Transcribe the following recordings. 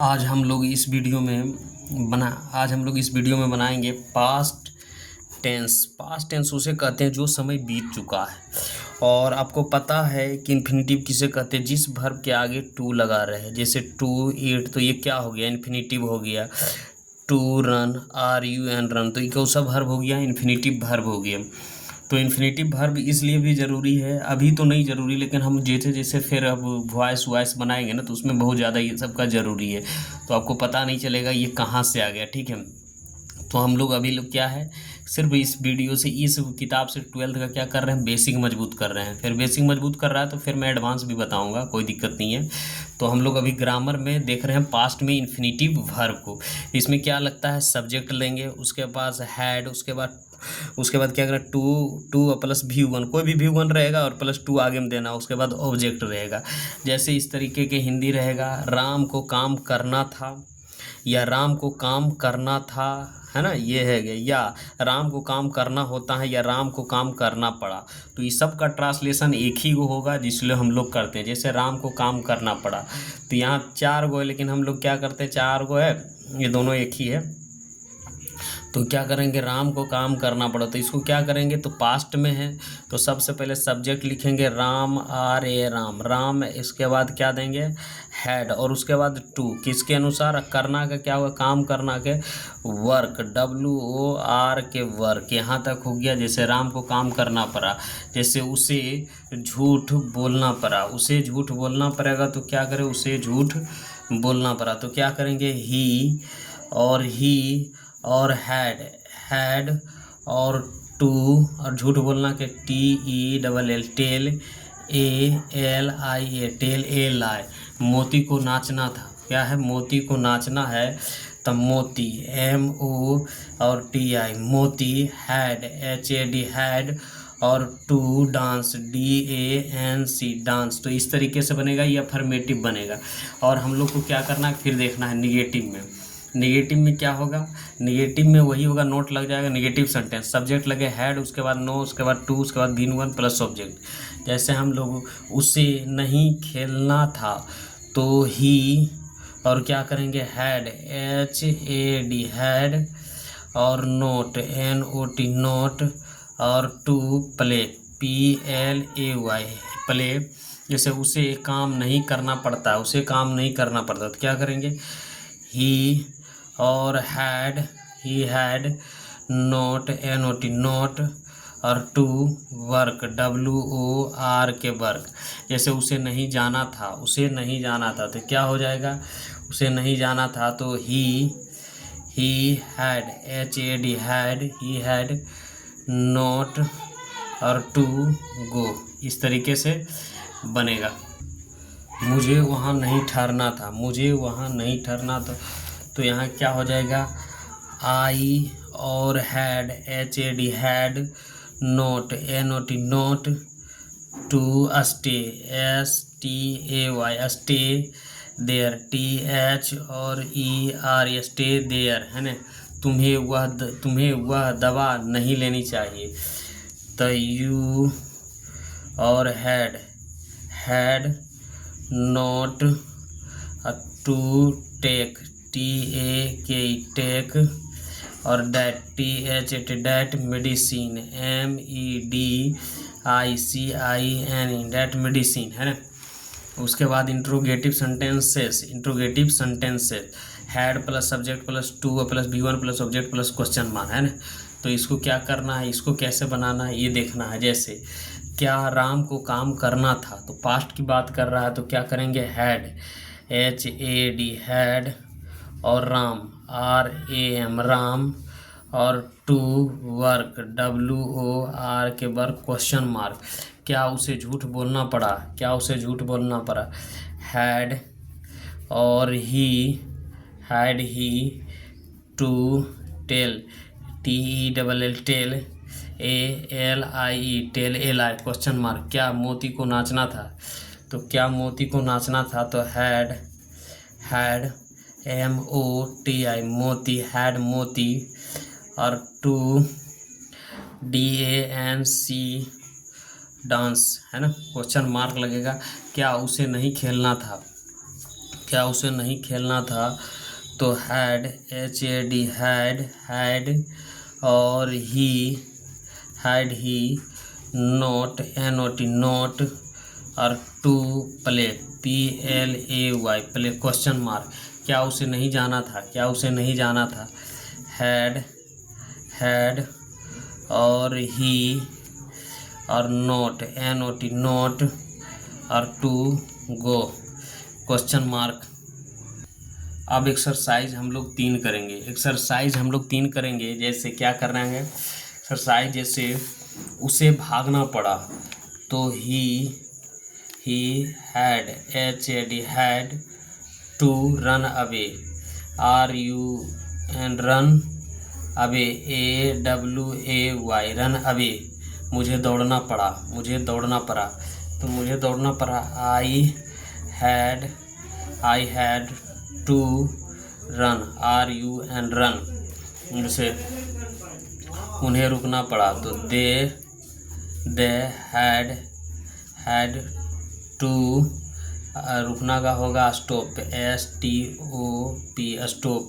आज हम लोग इस वीडियो में बनाएंगे पास्ट टेंस। पास्ट टेंस उसे कहते हैं जो समय बीत चुका है। और आपको पता है कि इन्फिनिटिव किसे कहते हैं? जिस वर्ब के आगे टू लगा रहे हैं, जैसे टू ईट, तो ये क्या हो गया? इन्फिनिटिव हो गया। To run, R U N run, तो ये कौन सा वर्ब हो गया? इन्फिनिटिव वर्ब हो गया। तो इन्फिनिटिव वर्ब इसलिए भी ज़रूरी है, अभी तो नहीं ज़रूरी, लेकिन हम जैसे जैसे फिर अब वॉइस बनाएंगे ना, तो उसमें बहुत ज़्यादा ये सब का ज़रूरी है। तो आपको पता नहीं चलेगा ये कहाँ से आ गया, ठीक है। तो हम लोग अभी लोग क्या है, सिर्फ इस वीडियो से, इस किताब से 12th का क्या कर रहे हैं, बेसिक मजबूत कर रहे हैं। फिर बेसिक मजबूत कर रहा है तो फिर मैं एडवांस भी बताऊंगा, कोई दिक्कत नहीं है। तो हम लोग अभी ग्रामर में देख रहे हैं पास्ट में इन्फिनिटिव वर्ब को। इसमें क्या लगता है, सब्जेक्ट लेंगे, उसके पास हैड, उसके बाद क्या करें, टू प्लस भी वन, कोई भी वन रहेगा और प्लस टू आगे में देना, उसके बाद ऑब्जेक्ट रहेगा। जैसे इस तरीके के हिंदी रहेगा, राम को काम करना था, या राम को काम करना था, है ना, ये है गया। या राम को काम करना होता है, या राम को काम करना पड़ा। तो इस सब का ट्रांसलेशन एक ही को होगा, जिसलिए हम लोग करते हैं। जैसे राम को काम करना पड़ा, तो यहाँ चार गो है, लेकिन हम लोग क्या करते हैं, चार गो है, ये दोनों एक ही है। तो क्या करेंगे, राम को काम करना पड़ा, तो इसको क्या करेंगे, तो पास्ट में है, तो सबसे पहले सब्जेक्ट लिखेंगे राम, आर ए राम, राम। इसके बाद क्या देंगे, हैड, और उसके बाद टू, किसके अनुसार, करना का क्या हुआ, काम करना के, वर्क, WOR के वर्क, यहाँ तक हो गया। जैसे राम को काम करना पड़ा, जैसे उसे झूठ बोलना पड़ा, उसे झूठ बोलना पड़ेगा, तो क्या करें, उसे झूठ बोलना पड़ा, तो क्या करेंगे, ही और हैड और टू, और झूठ बोलना के TELL, tell, ALIA, tell, ALI। मोती को नाचना था, क्या है, मोती को नाचना है, तब मोती, MO और TI, मोती। हैड, HAD, हैड, और टू डांस, DANC, डांस। तो इस तरीके से बनेगा, ये अफर्मेटिव बनेगा। और हम लोग को क्या करना है, फिर देखना है निगेटिव में। निगेटिव में क्या होगा, निगेटिव में वही होगा, नोट लग जाएगा, निगेटिव सेंटेंस, सब्जेक्ट लगे हैड, उसके बाद नो, उसके बाद टू, उसके बाद बीन वन प्लस ऑब्जेक्ट। जैसे हम लोग उसे नहीं खेलना था, तो ही, और क्या करेंगे, हैड, HAD, हैड, और नोट, NOT, नोट, और टू, प्ले, PLAY, प्ले। जैसे उसे काम नहीं करना पड़ता, उसे काम नहीं करना पड़ता, तो क्या करेंगे, ही और he had, not, NOT, note, और टू, वर्क, WOR के वर्क। जैसे उसे नहीं जाना था, उसे नहीं जाना था, तो क्या हो जाएगा, उसे नहीं जाना था, तो he had, HAD, had, he had, note, और टू, गो। इस तरीके से बनेगा। मुझे वहाँ नहीं ठहरना था, मुझे वहाँ नहीं ठहरना था, तो यहाँ क्या हो जाएगा, आई और had, HAD, had, not, NOT, not, to, stay, STAY, stay, there, TH और ER, स्टे देयर, है ना। तुम्हें वह दवा नहीं लेनी चाहिए, तो यू और had, note, to, take, TAK, take, और that, THAT, that, medicine, MEDICIN, that medicine, है ना। उसके बाद interrogative sentences, had plus subject plus to plus B1 plus object plus question mark, है ना। तो इसको क्या करना है, इसको कैसे बनाना है, ये देखना है। जैसे क्या राम को काम करना था, तो पास्ट की बात कर रहा है, तो क्या करेंगे, हैड, HAD, हैड, और राम, RAM, राम, और टू, वर्क, WOR के वर्क, क्वेश्चन मार्क। क्या उसे झूठ बोलना पड़ा, क्या उसे झूठ बोलना पड़ा, हैड, और had he to tell, TELL, tell, ALIE, tell, ALI, question mark. क्या मोती को नाचना था, तो क्या मोती को नाचना था, तो हैड MOTI, मोती, हैड, मोती, और टू, DANC, डांस, है ना, क्वेश्चन मार्क लगेगा। क्या उसे नहीं खेलना था, क्या उसे नहीं खेलना था? तो हैड, HAD हैड, और ही नॉट, NOT नॉट, और to play, PLAY play, question mark. क्या उसे नहीं जाना था? क्या उसे नहीं जाना था? हैड और ही और नॉट, NOT नॉट, और टू गो, क्वेश्चन मार्क। अब एक्सरसाइज हम लोग 3 करेंगे। जैसे क्या कर रहे हैं एक्सरसाइज, जैसे उसे भागना पड़ा तो he had, HAD had to run away, RUN run away, AWAY run away. मुझे दौड़ना पड़ा तो मुझे दौड़ना पड़ा I had to run, RUN run. जैसे उन्हें रुकना पड़ा तो दे हैड टू, रुकना का होगा स्टॉप, STOP स्टॉप।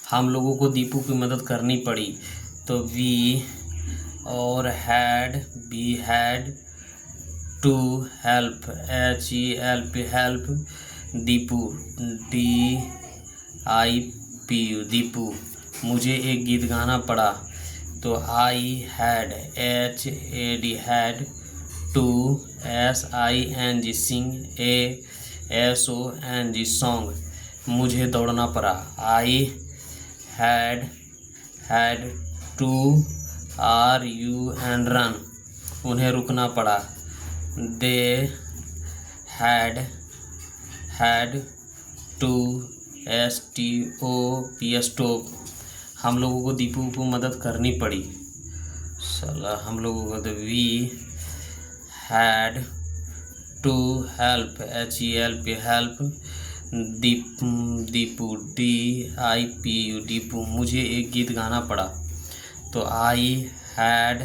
हम लोगों को दीपू की मदद करनी पड़ी तो we had to help, HELP help Dipu, DIPU Dipu. मुझे एक गीत गाना पड़ा तो I had, HAD had to SING sing, SONG song. मुझे दौड़ना पड़ा I had to RUN run. उन्हें रुकना पड़ा they had to STOP stop. हम लोगों को दीपू को मदद करनी पड़ी, हम लोगों को तो we had to help, HELP help Dipu, DIPU Dipu. मुझे एक गीत गाना पड़ा तो I had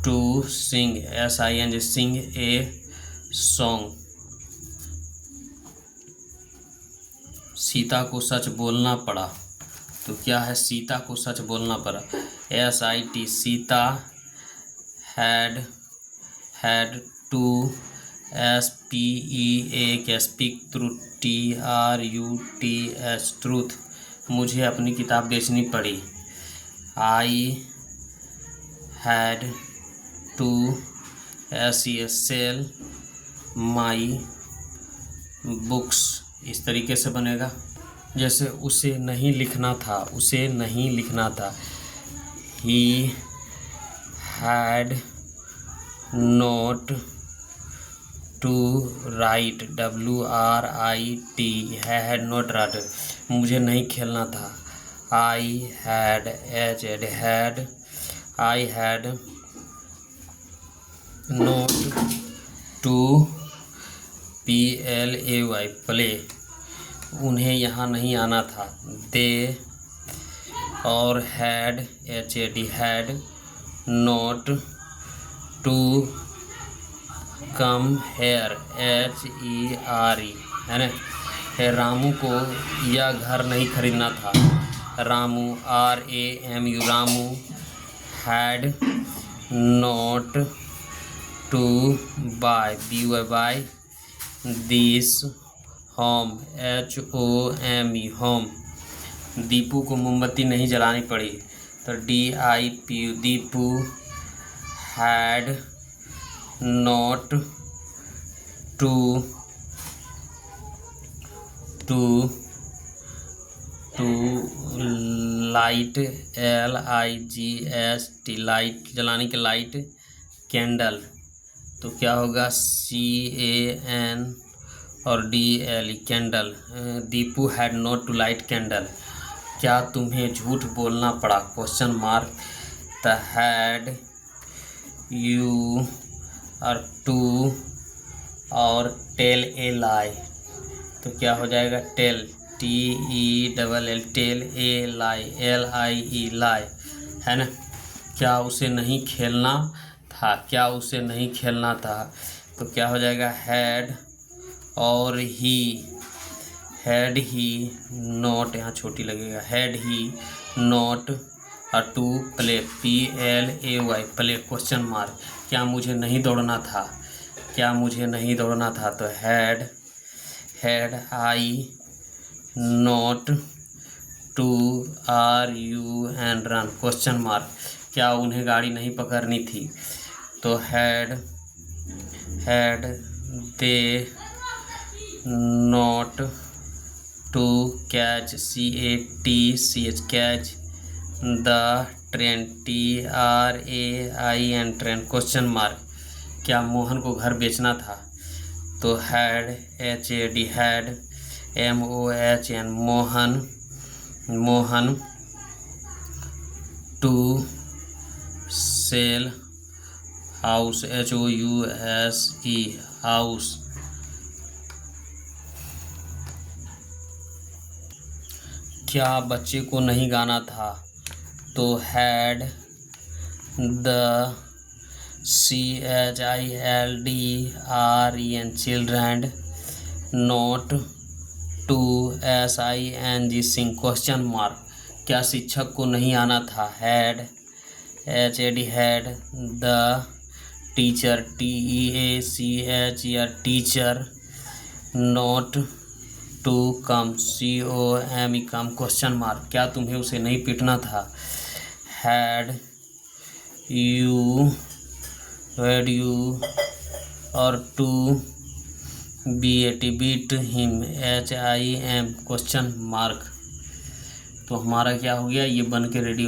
to sing, SING sing a song. Sita को सच बोलना पड़ा तो क्या है? सीता को सच बोलना पड़ा, SIT Sita had to speak truth, TRUTH truth. मुझे अपनी किताब बेचनी पड़ी I had to sell my books. इस तरीके से बनेगा। जैसे उसे नहीं लिखना था, he had not to write, WRIT had not write. मुझे नहीं खेलना था I had not to PLAY play. उन्हें यहाँ नहीं आना था दे और had, HAD had not to come here, HERE है ना। रामू को यह घर नहीं खरीदना था, Ramu RAMU Ramu had not to buy, BY this home, HOME home. Dipu को मोमबत्ती नहीं जलानी पड़ी तो DIPU Dipu had not to light, LIGHT light, जलाने के लाइट, कैंडल। तो क्या होगा? CAN और DLE candle. Dipu had not to light candle. क्या तुम्हें झूठ बोलना पड़ा? Question mark. द हैड यू और टू और टेल ए लाई। तो क्या हो जाएगा? Tell, TELL tell, a lie, LIE lie, है ना। क्या उसे नहीं खेलना था? तो क्या हो जाएगा? हैड और ही हैड ही नॉट, यहाँ छोटी लगेगा, had he not to play, PLAY, play question mark, क्या मुझे नहीं दौड़ना था, क्या मुझे नहीं दौड़ना था। तो had I not to RUN run question mark, क्या उन्हें गाड़ी नहीं पकड़नी थी। तो had they not to catch, CATCH, catch the train, TRAIN train question mark, क्या मोहन को घर बेचना था। तो had HAD had MOHN Mohan to sell house, HOUSE house, क्या बच्चे को नहीं गाना था। तो had the CHILDREN children not to SING sing question mark, क्या शिक्षक को नहीं आना था। Had HAD had the teacher, TEACHER teacher not to come, COME come question mark, क्या तुम्हें उसे नहीं पीटना था। हैड यू और to beat him, HIM question mark. तो हमारा क्या हो गया, ये बन के रेडी